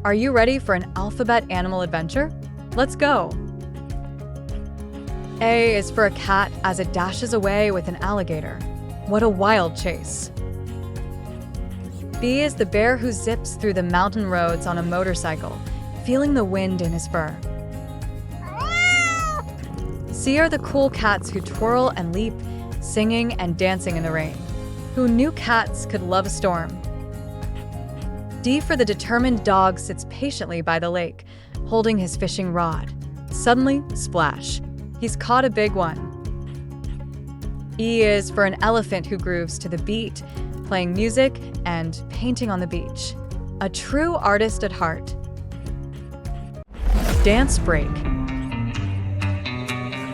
Are you ready for an alphabet animal adventure? Let's go! A is for a cat as it dashes away with an alligator. What a wild chase! B is the bear who zips through the mountain roads on a motorcycle, feeling the wind in his fur. C are the cool cats who twirl and leap, singing and dancing in the rain. Who knew cats could love a storm? D for the determined dog sits patiently by the lake, holding his fishing rod. Suddenly, splash. He's caught a big one. E is for an elephant who grooves to the beat, playing music and painting on the beach. A true artist at heart. Dance break.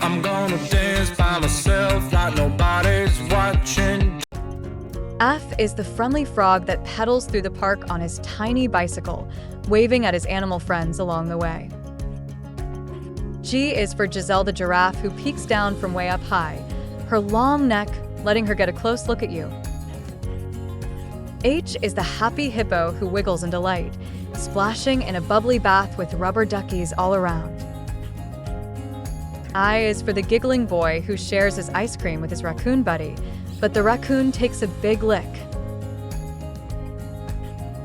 I'm gonna dance by myself like nobody's watching. F is the friendly frog that pedals through the park on his tiny bicycle, waving at his animal friends along the way. G is for Giselle the giraffe who peeks down from way up high, her long neck letting her get a close look at you. H is the happy hippo who wiggles in delight, splashing in a bubbly bath with rubber duckies all around. I is for the giggling boy who shares his ice cream with his raccoon buddy, but the raccoon takes a big lick.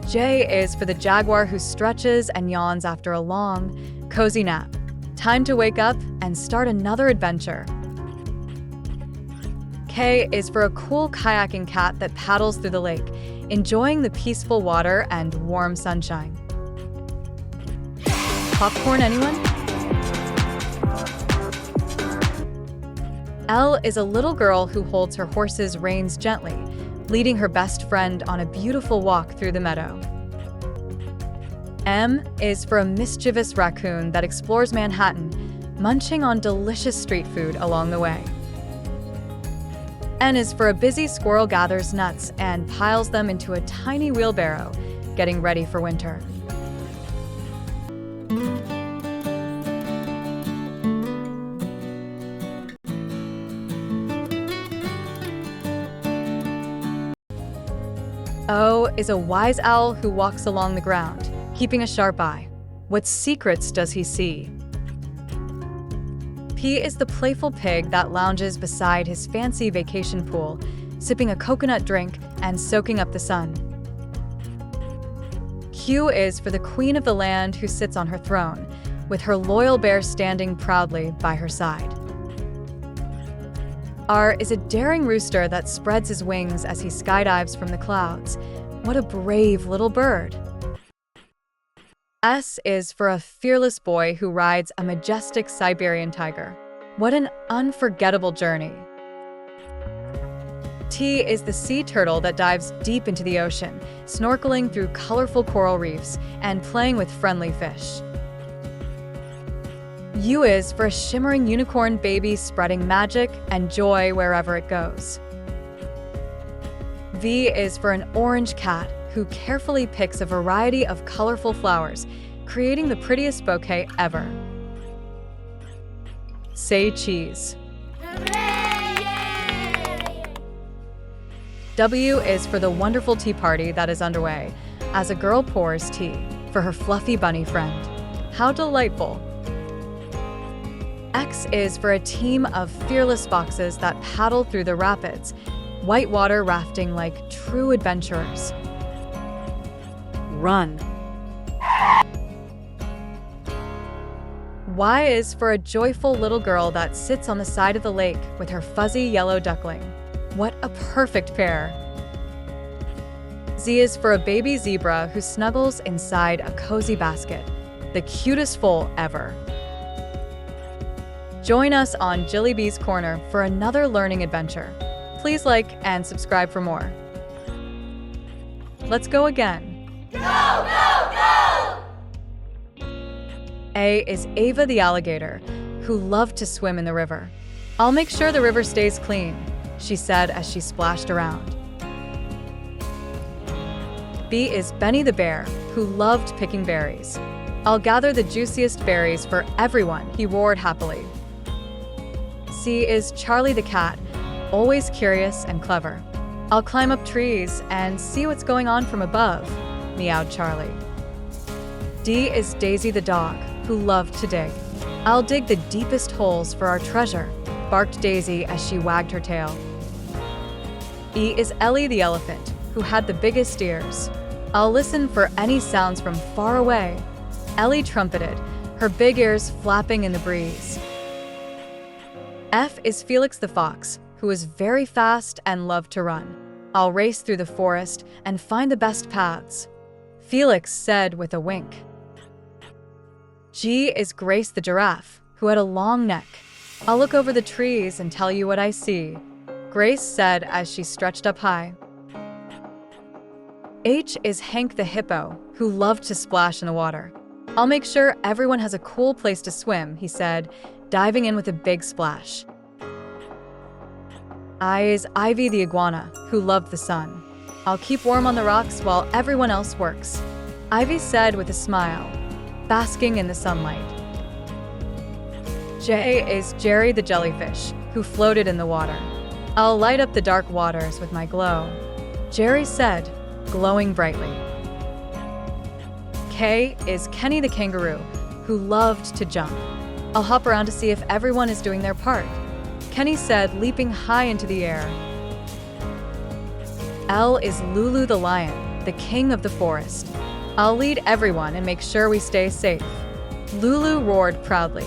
J is for the jaguar who stretches and yawns after a long, cozy nap. Time to wake up and start another adventure. K is for a cool kayaking cat that paddles through the lake, enjoying the peaceful water and warm sunshine. Popcorn, anyone? L is a little girl who holds her horse's reins gently, leading her best friend on a beautiful walk through the meadow. M is for a mischievous raccoon that explores Manhattan, munching on delicious street food along the way. N is for a busy squirrel gathers nuts and piles them into a tiny wheelbarrow, getting ready for winter. O is a wise owl who walks along the ground, keeping a sharp eye. What secrets does he see? P is the playful pig that lounges beside his fancy vacation pool, sipping a coconut drink and soaking up the sun. Q is for the queen of the land who sits on her throne, with her loyal bear standing proudly by her side. R is a daring rooster that spreads his wings as he skydives from the clouds. What a brave little bird. S is for a fearless boy who rides a majestic Siberian tiger. What an unforgettable journey. T is the sea turtle that dives deep into the ocean, snorkeling through colorful coral reefs and playing with friendly fish. U is for a shimmering unicorn baby spreading magic and joy wherever it goes. V is for an orange cat who carefully picks a variety of colorful flowers, creating the prettiest bouquet ever. Say cheese. W is for the wonderful tea party that is underway, as a girl pours tea for her fluffy bunny friend. How delightful. X is for a team of fearless foxes that paddle through the rapids, whitewater rafting like true adventurers. Run. Y is for a joyful little girl that sits on the side of the lake with her fuzzy yellow duckling. What a perfect pair. Z is for a baby zebra who snuggles inside a cozy basket. The cutest foal ever. Join us on Jilly B's Corner for another learning adventure. Please like and subscribe for more. Let's go again. Go, go, go! A is Ava the alligator, who loved to swim in the river. I'll make sure the river stays clean, she said as she splashed around. B is Benny the bear, who loved picking berries. I'll gather the juiciest berries for everyone, he roared happily. C is Charlie the cat, always curious and clever. I'll climb up trees and see what's going on from above, meowed Charlie. D is Daisy the dog, who loved to dig. I'll dig the deepest holes for our treasure, barked Daisy as she wagged her tail. E is Ellie the elephant, who had the biggest ears. I'll listen for any sounds from far away. Ellie trumpeted, her big ears flapping in the breeze. F is Felix the fox, who was very fast and loved to run. I'll race through the forest and find the best paths, Felix said with a wink. G is Grace the giraffe, who had a long neck. I'll look over the trees and tell you what I see, Grace said as she stretched up high. H is Hank the hippo, who loved to splash in the water. I'll make sure everyone has a cool place to swim, he said, diving in with a big splash. I is Ivy the iguana, who loved the sun. I'll keep warm on the rocks while everyone else works, Ivy said with a smile, basking in the sunlight. J is Jerry the jellyfish, who floated in the water. I'll light up the dark waters with my glow, Jerry said, glowing brightly. K is Kenny the kangaroo, who loved to jump. I'll hop around to see if everyone is doing their part, Kenny said, leaping high into the air. L is Lulu the lion, the king of the forest. I'll lead everyone and make sure we stay safe, Lulu roared proudly.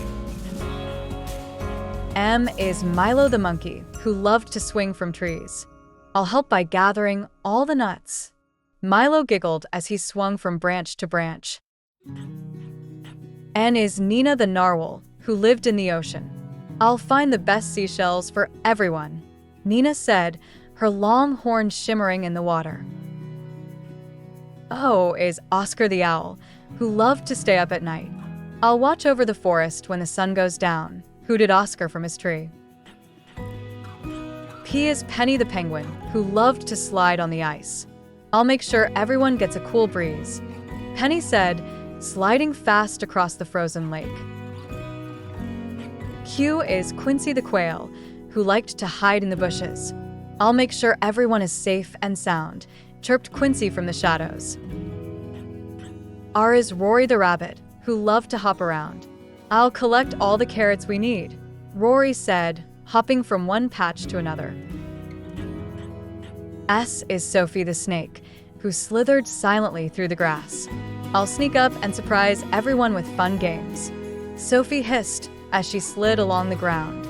M is Milo the monkey, who loved to swing from trees. I'll help by gathering all the nuts, Milo giggled as he swung from branch to branch. N is Nina the narwhal, who lived in the ocean. I'll find the best seashells for everyone, Nina said, her long horns shimmering in the water. O is Oscar the owl, who loved to stay up at night. I'll watch over the forest when the sun goes down, hooted Oscar from his tree. P is Penny the penguin, who loved to slide on the ice. I'll make sure everyone gets a cool breeze, Penny said, sliding fast across the frozen lake. Q is Quincy the quail, who liked to hide in the bushes. I'll make sure everyone is safe and sound, chirped Quincy from the shadows. R is Rory the rabbit, who loved to hop around. I'll collect all the carrots we need, Rory said, hopping from one patch to another. S is Sophie the snake, who slithered silently through the grass. I'll sneak up and surprise everyone with fun games, Sophie hissed as she slid along the ground.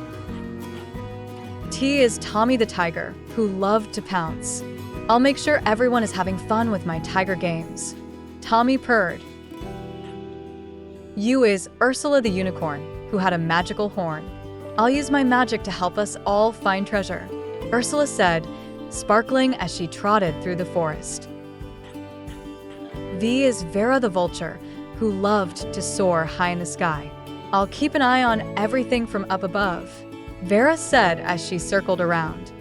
T is Tommy the tiger, who loved to pounce. I'll make sure everyone is having fun with my tiger games, Tommy purred. U is Ursula the unicorn, who had a magical horn. I'll use my magic to help us all find treasure, Ursula said, sparkling as she trotted through the forest. V is Vera the vulture, who loved to soar high in the sky. I'll keep an eye on everything from up above, Vera said as she circled around.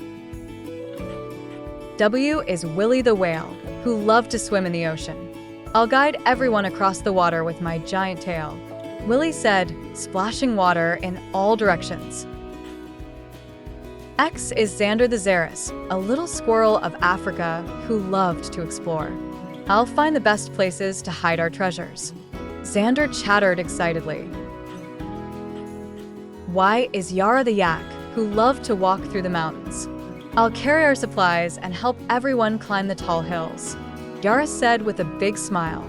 W is Willy the whale, who loved to swim in the ocean. I'll guide everyone across the water with my giant tail, Willy said, splashing water in all directions. X is Xander the Xeris, a little squirrel of Africa who loved to explore. I'll find the best places to hide our treasures, Xander chattered excitedly. Y is Yara the yak, who loved to walk through the mountains. I'll carry our supplies and help everyone climb the tall hills, Yara said with a big smile.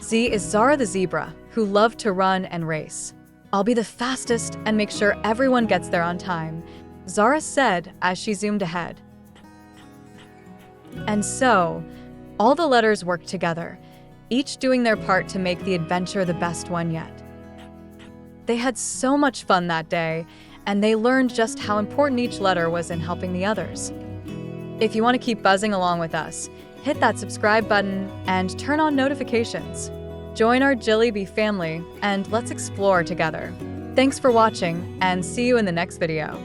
Z is Zara the zebra, who loved to run and race. I'll be the fastest and make sure everyone gets there on time, Zara said as she zoomed ahead. And so, all the letters worked together, each doing their part to make the adventure the best one yet. They had so much fun that day, and they learned just how important each letter was in helping the others. If you want to keep buzzing along with us, hit that subscribe button and turn on notifications. Join our Jilly Bee family, and let's explore together. Thanks for watching, and see you in the next video.